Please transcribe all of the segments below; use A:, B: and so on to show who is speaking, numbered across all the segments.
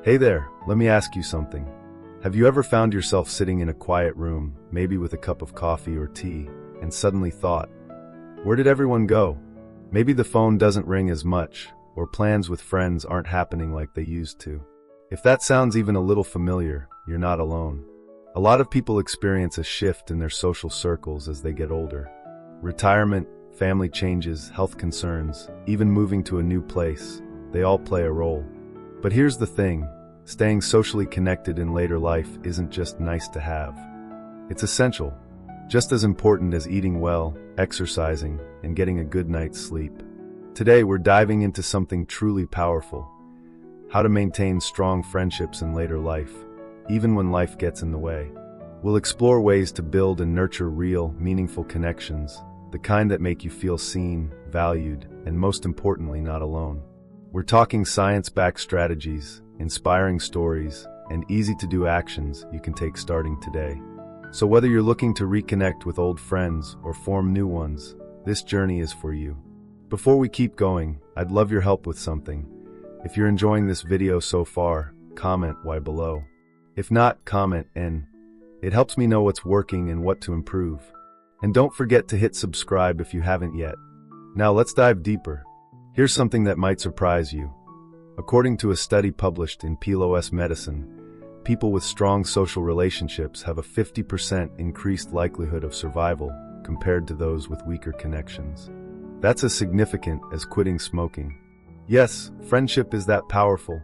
A: Hey there, let me ask you something. Have you ever found yourself sitting in a quiet room, maybe with a cup of coffee or tea, and suddenly thought, where did everyone go? Maybe the phone doesn't ring as much, or plans with friends aren't happening like they used to. If that sounds even a little familiar, you're not alone. A lot of people experience a shift in their social circles as they get older. Retirement, family changes, health concerns, even moving to a new place, they all play a role. But here's the thing, staying socially connected in later life isn't just nice to have. It's essential, just as important as eating well, exercising, and getting a good night's sleep. Today we're diving into something truly powerful: how to maintain strong friendships in later life, even when life gets in the way. We'll explore ways to build and nurture real, meaningful connections, the kind that make you feel seen, valued, and most importantly, not alone. We're talking science-backed strategies, inspiring stories, and easy-to-do actions you can take starting today. So whether you're looking to reconnect with old friends or form new ones, this journey is for you. Before we keep going, I'd love your help with something. If you're enjoying this video so far, comment Y below. If not, comment N. It helps me know what's working and what to improve. And don't forget to hit subscribe if you haven't yet. Now let's dive deeper. Here's something that might surprise you. According to a study published in PLOS Medicine, people with strong social relationships have a 50% increased likelihood of survival compared to those with weaker connections. That's as significant as quitting smoking. Yes, friendship is that powerful.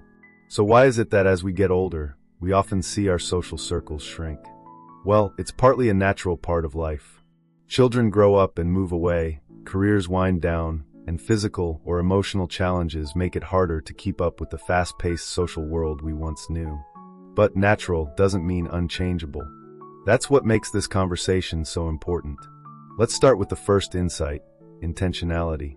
A: So why is it that as we get older, we often see our social circles shrink? Well, it's partly a natural part of life. Children grow up and move away, careers wind down, and physical or emotional challenges make it harder to keep up with the fast-paced social world we once knew. But natural doesn't mean unchangeable. That's what makes this conversation so important. Let's start with the first insight: intentionality.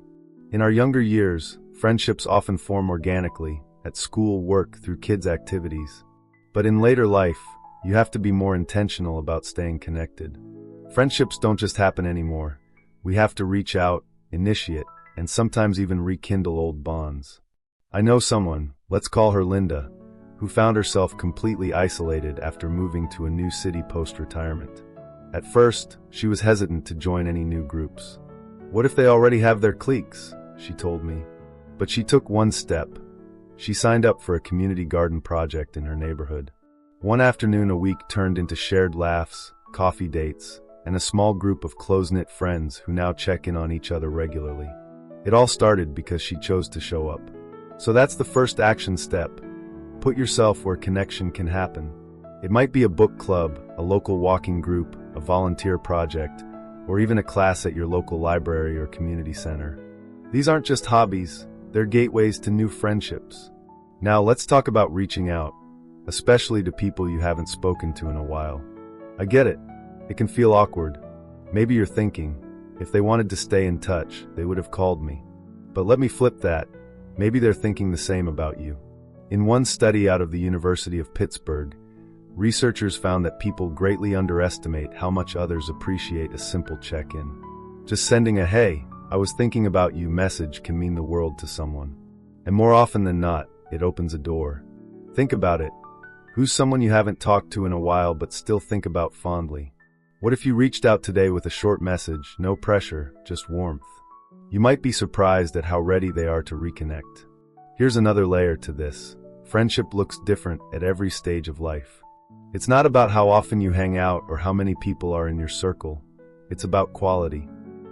A: In our younger years, friendships often form organically, at school, work, through kids' activities. But in later life, you have to be more intentional about staying connected. Friendships don't just happen anymore. We have to reach out, initiate, and sometimes even rekindle old bonds. I know someone, let's call her Linda, who found herself completely isolated after moving to a new city post-retirement. At first, she was hesitant to join any new groups. What if they already have their cliques? She told me. But she took one step. She signed up for a community garden project in her neighborhood. One afternoon a week turned into shared laughs, coffee dates, and a small group of close-knit friends who now check in on each other regularly. It all started because she chose to show up. So that's the first action step. Put yourself where connection can happen. It might be a book club, a local walking group, a volunteer project, or even a class at your local library or community center. These aren't just hobbies, they're gateways to new friendships. Now let's talk about reaching out, especially to people you haven't spoken to in a while. I get it. It can feel awkward. Maybe you're thinking, if they wanted to stay in touch, they would have called me. But let me flip that. Maybe they're thinking the same about you. In one study out of the University of Pittsburgh, researchers found that people greatly underestimate how much others appreciate a simple check-in. Just sending a "Hey, I was thinking about you" message can mean the world to someone. And more often than not, it opens a door. Think about it. Who's someone you haven't talked to in a while but still think about fondly? What if you reached out today with a short message, no pressure, just warmth? You might be surprised at how ready they are to reconnect. Here's another layer to this. Friendship looks different at every stage of life. It's not about how often you hang out or how many people are in your circle. It's about quality.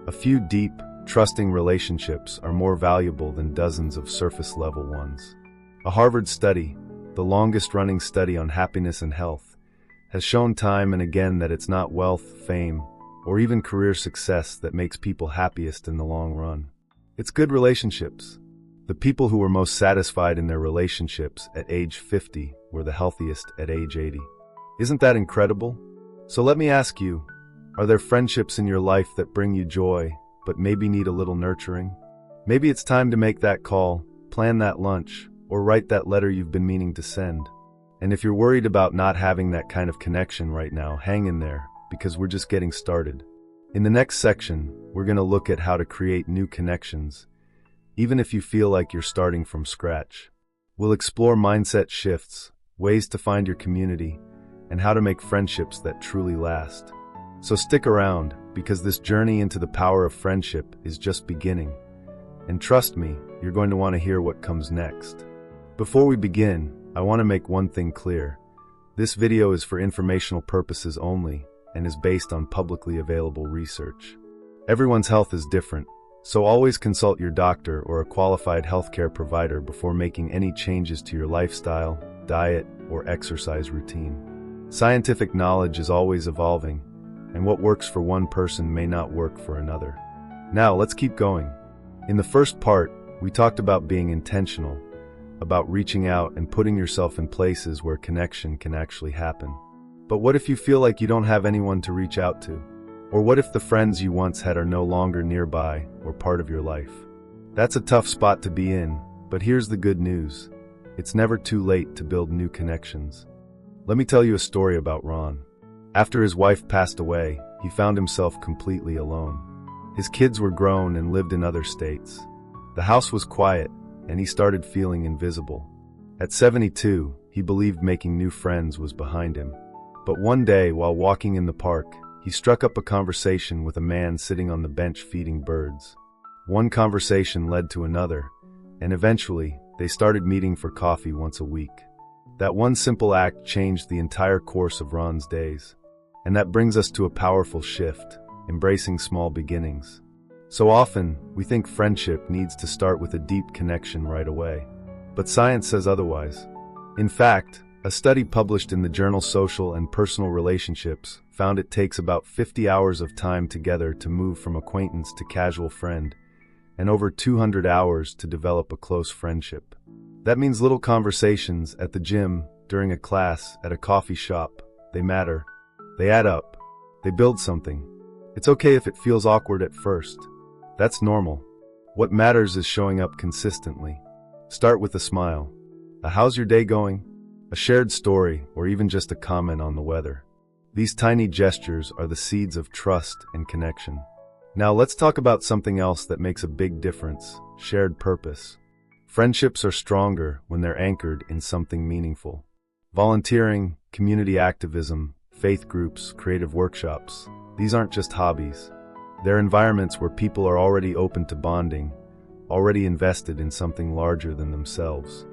A: A few deep, trusting relationships are more valuable than dozens of surface-level ones. A Harvard study, the longest-running study on happiness and health, has shown time and again that it's not wealth, fame, or even career success that makes people happiest in the long run. It's good relationships. The people who were most satisfied in their relationships at age 50 were the healthiest at age 80. Isn't that incredible? So let me ask you, are there friendships in your life that bring you joy, but maybe need a little nurturing? Maybe it's time to make that call, plan that lunch, or write that letter you've been meaning to send. And if you're worried about not having that kind of connection right now, hang in there, because we're just getting started. In the next section, we're going to look at how to create new connections, even if you feel like you're starting from scratch. We'll explore mindset shifts, ways to find your community, and how to make friendships that truly last. So stick around, because this journey into the power of friendship is just beginning. And trust me, you're going to want to hear what comes next. Before we begin, I want to make one thing clear. This video is for informational purposes only and is based on publicly available research. Everyone's health is different, so always consult your doctor or a qualified healthcare provider before making any changes to your lifestyle, diet, or exercise routine. Scientific knowledge is always evolving, and what works for one person may not work for another. Now, let's keep going. In the first part, we talked about being intentional, about reaching out and putting yourself in places where connection can actually happen. But what if you feel like you don't have anyone to reach out to? Or what if the friends you once had are no longer nearby or part of your life? That's a tough spot to be in, but here's the good news. It's never too late to build new connections. Let me tell you a story about Ron. After his wife passed away, he found himself completely alone. His kids were grown and lived in other states. The house was quiet, and he started feeling invisible. At 72, he believed making new friends was behind him. But one day, while walking in the park, he struck up a conversation with a man sitting on the bench feeding birds. One conversation led to another, and eventually, they started meeting for coffee once a week. That one simple act changed the entire course of Ron's days. And that brings us to a powerful shift, embracing small beginnings. So often, we think friendship needs to start with a deep connection right away. But science says otherwise. In fact, a study published in the journal Social and Personal Relationships found it takes about 50 hours of time together to move from acquaintance to casual friend, and over 200 hours to develop a close friendship. That means little conversations at the gym, during a class, at a coffee shop. They matter. They add up. They build something. It's okay if it feels awkward at first. That's normal. What matters is showing up consistently. Start with a smile. A "how's your day going?" A shared story, or even just a comment on the weather. These tiny gestures are the seeds of trust and connection. Now let's talk about something else that makes a big difference: shared purpose. Friendships are stronger when they're anchored in something meaningful. Volunteering, community activism, faith groups, creative workshops. These aren't just hobbies. They're environments where people are already open to bonding, already invested in something larger than themselves.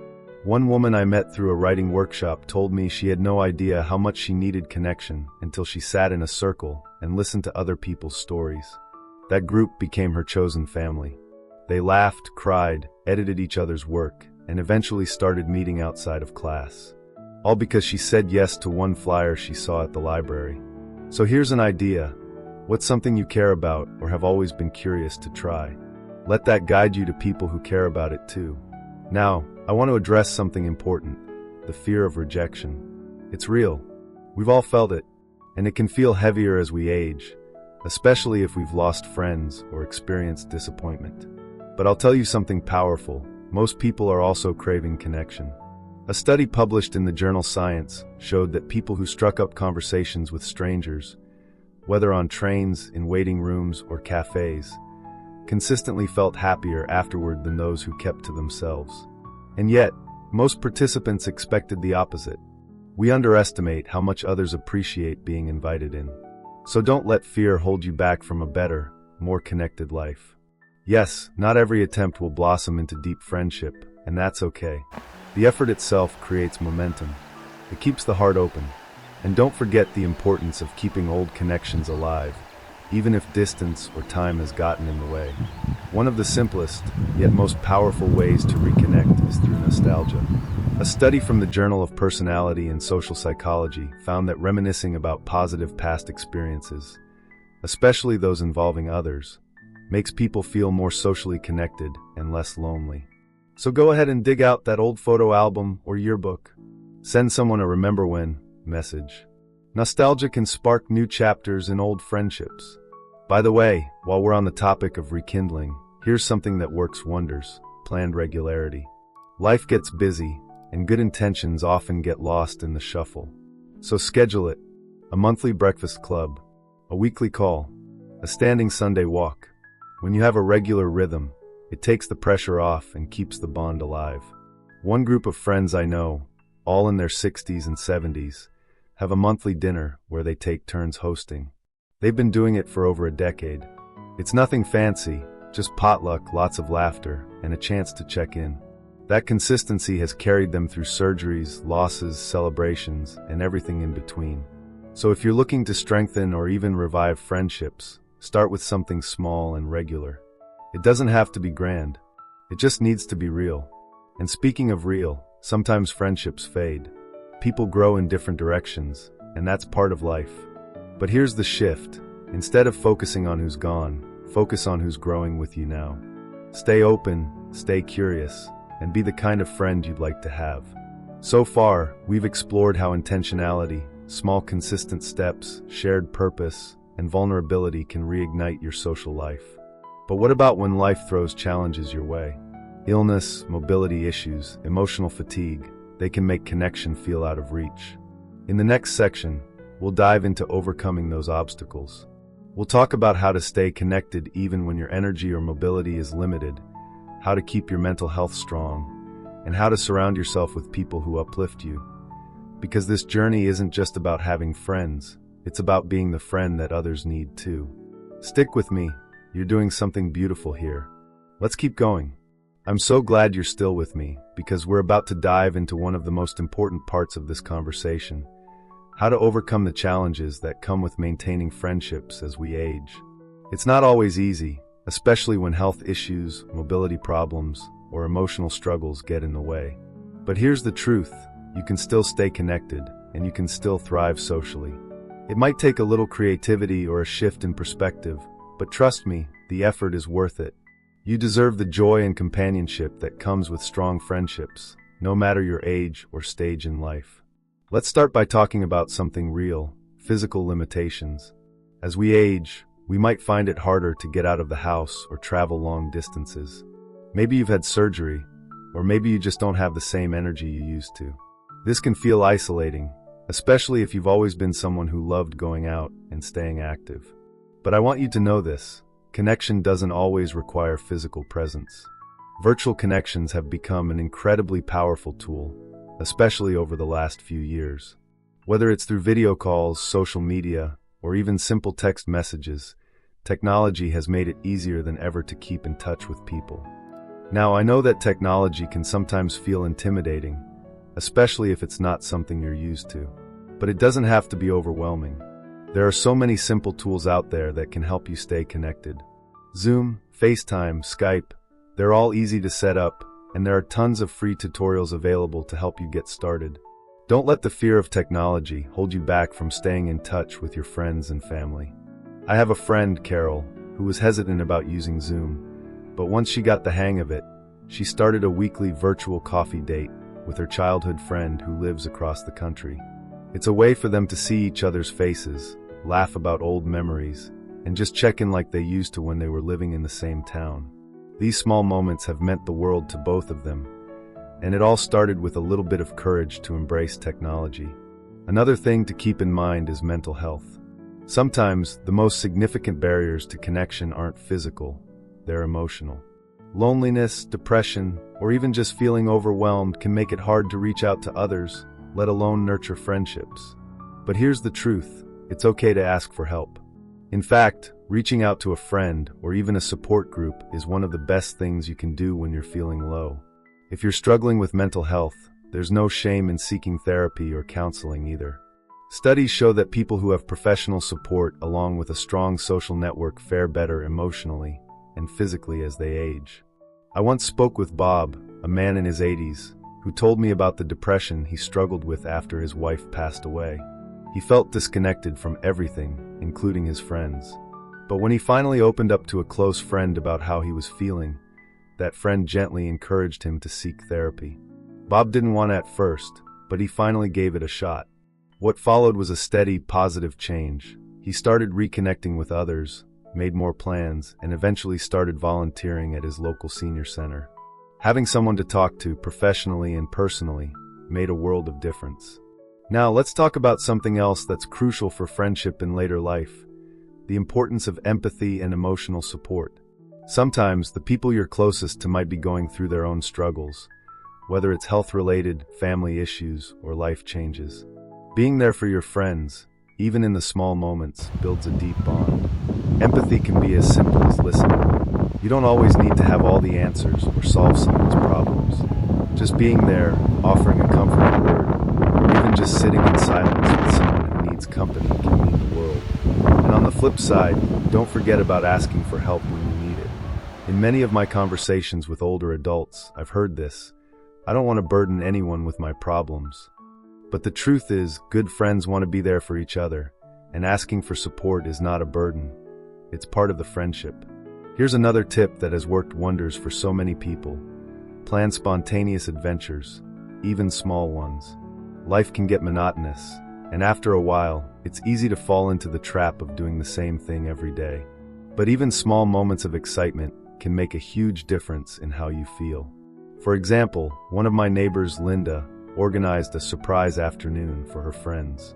A: One woman I met through a writing workshop told me she had no idea how much she needed connection until she sat in a circle and listened to other people's stories. That group became her chosen family. They laughed, cried, edited each other's work, and eventually started meeting outside of class. All because she said yes to one flyer she saw at the library. So here's an idea. What's something you care about or have always been curious to try? Let that guide you to people who care about it too. Now, I want to address something important: the fear of rejection. It's real. We've all felt it, and it can feel heavier as we age, especially if we've lost friends or experienced disappointment. But I'll tell you something powerful. Most people are also craving connection. A study published in the journal Science showed that people who struck up conversations with strangers, whether on trains, in waiting rooms, or cafes, consistently felt happier afterward than those who kept to themselves. And yet, most participants expected the opposite. We underestimate how much others appreciate being invited in. So don't let fear hold you back from a better, more connected life. Yes, not every attempt will blossom into deep friendship, and that's okay. The effort itself creates momentum. It keeps the heart open. And don't forget the importance of keeping old connections alive, even if distance or time has gotten in the way. One of the simplest, yet most powerful ways to reconnect is through nostalgia. A study from the Journal of Personality and Social Psychology found that reminiscing about positive past experiences, especially those involving others, makes people feel more socially connected and less lonely. So go ahead and dig out that old photo album or yearbook. Send someone a "remember when" message. Nostalgia can spark new chapters in old friendships. By the way, while we're on the topic of rekindling, here's something that works wonders: planned regularity. Life gets busy, and good intentions often get lost in the shuffle. So schedule it: a monthly breakfast club, a weekly call, a standing Sunday walk. When you have a regular rhythm, it takes the pressure off and keeps the bond alive. One group of friends I know, all in their 60s and 70s, have a monthly dinner where they take turns hosting. They've been doing it for over a decade. It's nothing fancy, just potluck, lots of laughter, and a chance to check in. That consistency has carried them through surgeries, losses, celebrations, and everything in between. So if you're looking to strengthen or even revive friendships, start with something small and regular. It doesn't have to be grand. It just needs to be real. And speaking of real, sometimes friendships fade. People grow in different directions, and that's part of life. But here's the shift. Instead of focusing on who's gone, focus on who's growing with you now. Stay open, stay curious, and be the kind of friend you'd like to have. So far, we've explored how intentionality, small consistent steps, shared purpose, and vulnerability can reignite your social life. But what about when life throws challenges your way? Illness, mobility issues, emotional fatigue, they can make connection feel out of reach. In the next section, we'll dive into overcoming those obstacles. We'll talk about how to stay connected even when your energy or mobility is limited, how to keep your mental health strong, and how to surround yourself with people who uplift you. Because this journey isn't just about having friends, it's about being the friend that others need too. Stick with me, you're doing something beautiful here. Let's keep going. I'm so glad you're still with me, because we're about to dive into one of the most important parts of this conversation: how to overcome the challenges that come with maintaining friendships as we age. It's not always easy, especially when health issues, mobility problems, or emotional struggles get in the way. But here's the truth: you can still stay connected, and you can still thrive socially. It might take a little creativity or a shift in perspective, but trust me, the effort is worth it. You deserve the joy and companionship that comes with strong friendships, no matter your age or stage in life. Let's start by talking about something real: physical limitations. As we age, we might find it harder to get out of the house or travel long distances. Maybe you've had surgery, or maybe you just don't have the same energy you used to. This can feel isolating, especially if you've always been someone who loved going out and staying active. But I want you to know this: connection doesn't always require physical presence. Virtual connections have become an incredibly powerful tool, especially over the last few years. Whether it's through video calls, social media, or even simple text messages, technology has made it easier than ever to keep in touch with people. Now, I know that technology can sometimes feel intimidating, especially if it's not something you're used to. But it doesn't have to be overwhelming. There are so many simple tools out there that can help you stay connected. Zoom, FaceTime, Skype, they're all easy to set up, and there are tons of free tutorials available to help you get started. Don't let the fear of technology hold you back from staying in touch with your friends and family. I have a friend, Carol, who was hesitant about using Zoom, but once she got the hang of it, she started a weekly virtual coffee date with her childhood friend who lives across the country. It's a way for them to see each other's faces, laugh about old memories, and just check in like they used to when they were living in the same town. These small moments have meant the world to both of them, and it all started with a little bit of courage to embrace technology. Another thing to keep in mind is mental health. Sometimes the most significant barriers to connection aren't physical, they're emotional. Loneliness, depression, or even just feeling overwhelmed can make it hard to reach out to others, let alone nurture friendships. But here's the truth: it's okay to ask for help. In fact, reaching out to a friend or even a support group is one of the best things you can do when you're feeling low. If you're struggling with mental health, there's no shame in seeking therapy or counseling either. Studies show that people who have professional support along with a strong social network fare better emotionally and physically as they age. I once spoke with Bob, a man in his 80s, who told me about the depression he struggled with after his wife passed away. He felt disconnected from everything, including his friends. But when he finally opened up to a close friend about how he was feeling, that friend gently encouraged him to seek therapy. Bob didn't want it at first, but he finally gave it a shot. What followed was a steady, positive change. He started reconnecting with others, made more plans, and eventually started volunteering at his local senior center. Having someone to talk to, professionally and personally, made a world of difference. Now let's talk about something else that's crucial for friendship in later life: the importance of empathy and emotional support. Sometimes the people you're closest to might be going through their own struggles, whether it's health-related, family issues, or life changes. Being there for your friends, even in the small moments, builds a deep bond. Empathy can be as simple as listening. You don't always need to have all the answers or solve someone's problems. Just being there, offering a comforting word, or even just sitting in silence with someone who needs company can mean the world. And on the flip side, don't forget about asking for help when you need it. In many of my conversations with older adults, I've heard this: I don't want to burden anyone with my problems. But the truth is, good friends want to be there for each other, and asking for support is not a burden. It's part of the friendship. Here's another tip that has worked wonders for so many people. Plan spontaneous adventures, even small ones. Life can get monotonous, and after a while, it's easy to fall into the trap of doing the same thing every day. But even small moments of excitement can make a huge difference in how you feel. For example, one of my neighbors, Linda, organized a surprise afternoon for her friends.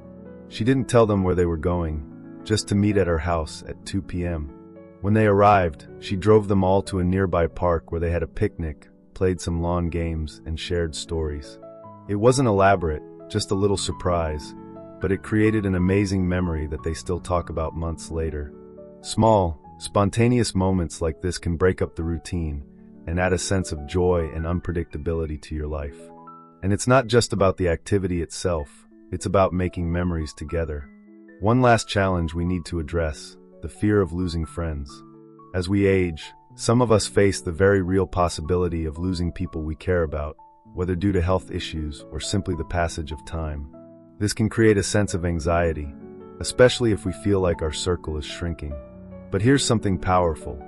A: She didn't tell them where they were going, just to meet at her house at 2 p.m. When they arrived, she drove them all to a nearby park where they had a picnic, played some lawn games, and shared stories. It wasn't elaborate, just a little surprise, but it created an amazing memory that they still talk about months later. Small, spontaneous moments like this can break up the routine and add a sense of joy and unpredictability to your life. And it's not just about the activity itself, it's about making memories together. One last challenge we need to address: the fear of losing friends. As we age, some of us face the very real possibility of losing people we care about, whether due to health issues or simply the passage of time. This can create a sense of anxiety, especially if we feel like our circle is shrinking. But here's something powerful: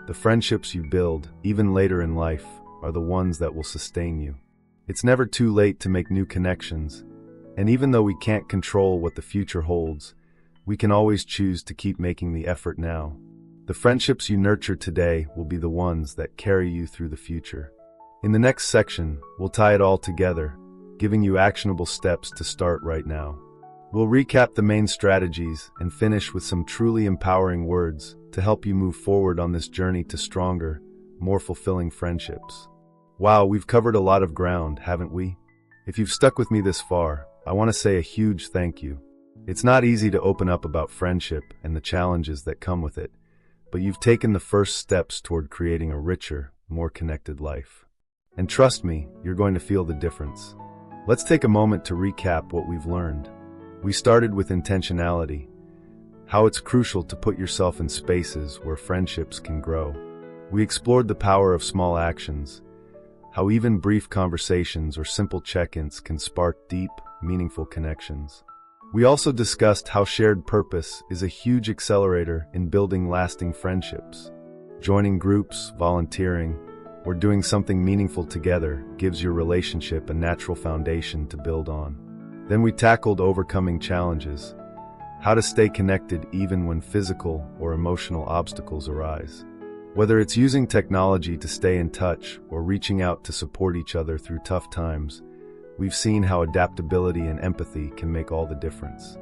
A: the friendships you build, even later in life, are the ones that will sustain you. It's never too late to make new connections, and even though we can't control what the future holds, we can always choose to keep making the effort now. The friendships you nurture today will be the ones that carry you through the future. In the next section, we'll tie it all together, giving you actionable steps to start right now. We'll recap the main strategies and finish with some truly empowering words to help you move forward on this journey to stronger, more fulfilling friendships. Wow, we've covered a lot of ground, haven't we? If you've stuck with me this far, I want to say a huge thank you. It's not easy to open up about friendship and the challenges that come with it, but you've taken the first steps toward creating a richer, more connected life. And trust me, you're going to feel the difference. Let's take a moment to recap what we've learned. We started with intentionality, how it's crucial to put yourself in spaces where friendships can grow. We explored the power of small actions, how even brief conversations or simple check-ins can spark deep, meaningful connections. We also discussed how shared purpose is a huge accelerator in building lasting friendships. Joining groups, volunteering, or doing something meaningful together gives your relationship a natural foundation to build on. Then we tackled overcoming challenges, how to stay connected even when physical or emotional obstacles arise. Whether it's using technology to stay in touch or reaching out to support each other through tough times, we've seen how adaptability and empathy can make all the difference.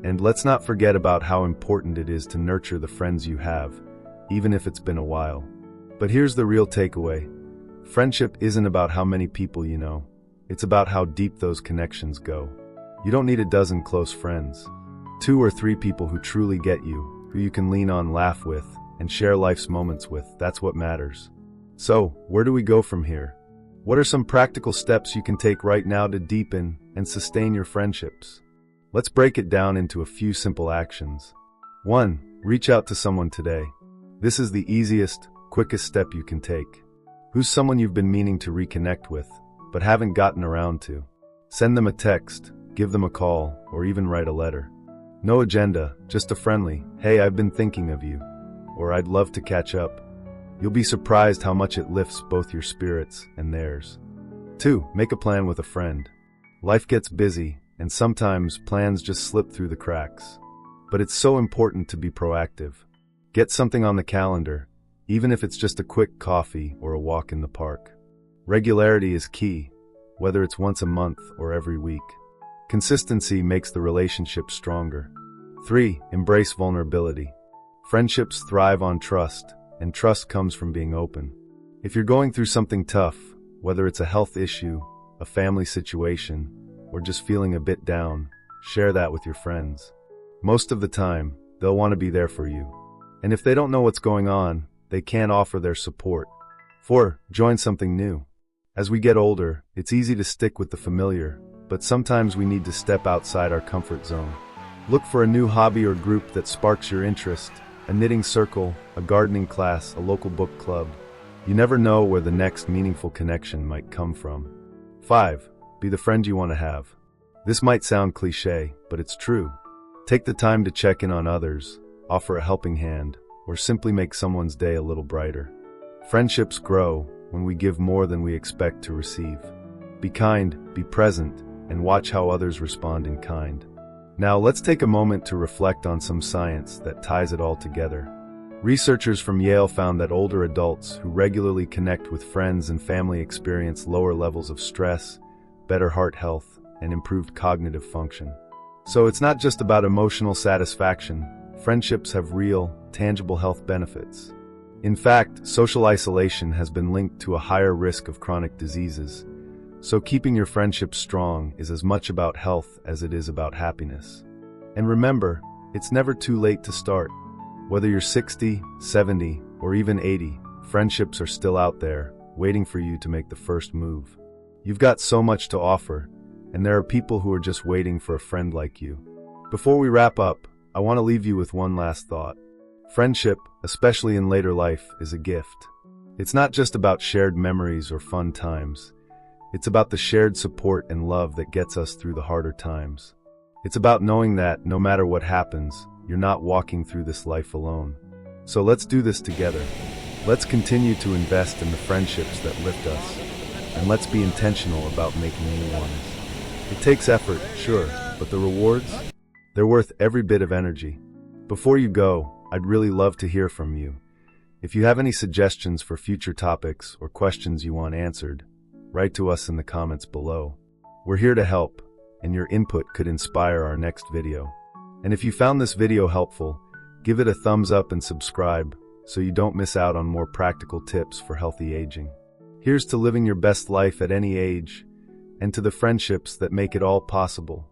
A: And let's not forget about how important it is to nurture the friends you have, even if it's been a while. But here's the real takeaway: friendship isn't about how many people you know, it's about how deep those connections go. You don't need a dozen close friends. 2 or 3 people who truly get you, who you can lean on, laugh with, and share life's moments with, that's what matters. So, where do we go from here? What are some practical steps you can take right now to deepen and sustain your friendships? Let's break it down into a few simple actions. 1. Reach out to someone today. This is the easiest, quickest step you can take. Who's someone you've been meaning to reconnect with, but haven't gotten around to? Send them a text, give them a call, or even write a letter. No agenda, just a friendly, "Hey, I've been thinking of you," or "I'd love to catch up." You'll be surprised how much it lifts both your spirits and theirs. 2. Make a plan with a friend. Life gets busy, and sometimes plans just slip through the cracks. But it's so important to be proactive. Get something on the calendar, even if it's just a quick coffee or a walk in the park. Regularity is key, whether it's once a month or every week. Consistency makes the relationship stronger. 3. Embrace vulnerability. Friendships thrive on trust, and trust comes from being open. If you're going through something tough, Whether it's a health issue, a family situation, or just feeling a bit down, share that with your friends. Most of the time, they'll want to be there for you. And if they don't know what's going on, they can offer their support. 4. Join something new. As we get older, it's easy to stick with the familiar, but sometimes we need to step outside our comfort zone. Look for a new hobby or group that sparks your interest, a knitting circle, a gardening class, a local book club. You never know where the next meaningful connection might come from. 5. Be the friend you want to have. This might sound cliché, but it's true. Take the time to check in on others, offer a helping hand, or simply make someone's day a little brighter. Friendships grow when we give more than we expect to receive. Be kind, be present, and watch how others respond in kind. Now let's take a moment to reflect on some science that ties it all together. Researchers from Yale found that older adults who regularly connect with friends and family experience lower levels of stress, better heart health, and improved cognitive function. So it's not just about emotional satisfaction. Friendships have real, tangible health benefits. In fact, social isolation has been linked to a higher risk of chronic diseases. So keeping your friendships strong is as much about health as it is about happiness. And remember, it's never too late to start. Whether you're 60, 70, or even 80, friendships are still out there, waiting for you to make the first move. You've got so much to offer, and there are people who are just waiting for a friend like you. Before we wrap up, I want to leave you with one last thought. Friendship, especially in later life, is a gift. It's not just about shared memories or fun times. It's about the shared support and love that gets us through the harder times. It's about knowing that, no matter what happens, you're not walking through this life alone. So let's do this together. Let's continue to invest in the friendships that lift us, and let's be intentional about making new ones. It takes effort, sure, but the rewards? They're worth every bit of energy. Before you go, I'd really love to hear from you. If you have any suggestions for future topics or questions you want answered, write to us in the comments below. We're here to help, and your input could inspire our next video. And if you found this video helpful, give it a thumbs up and subscribe so you don't miss out on more practical tips for healthy aging. Here's to living your best life at any age, and to the friendships that make it all possible.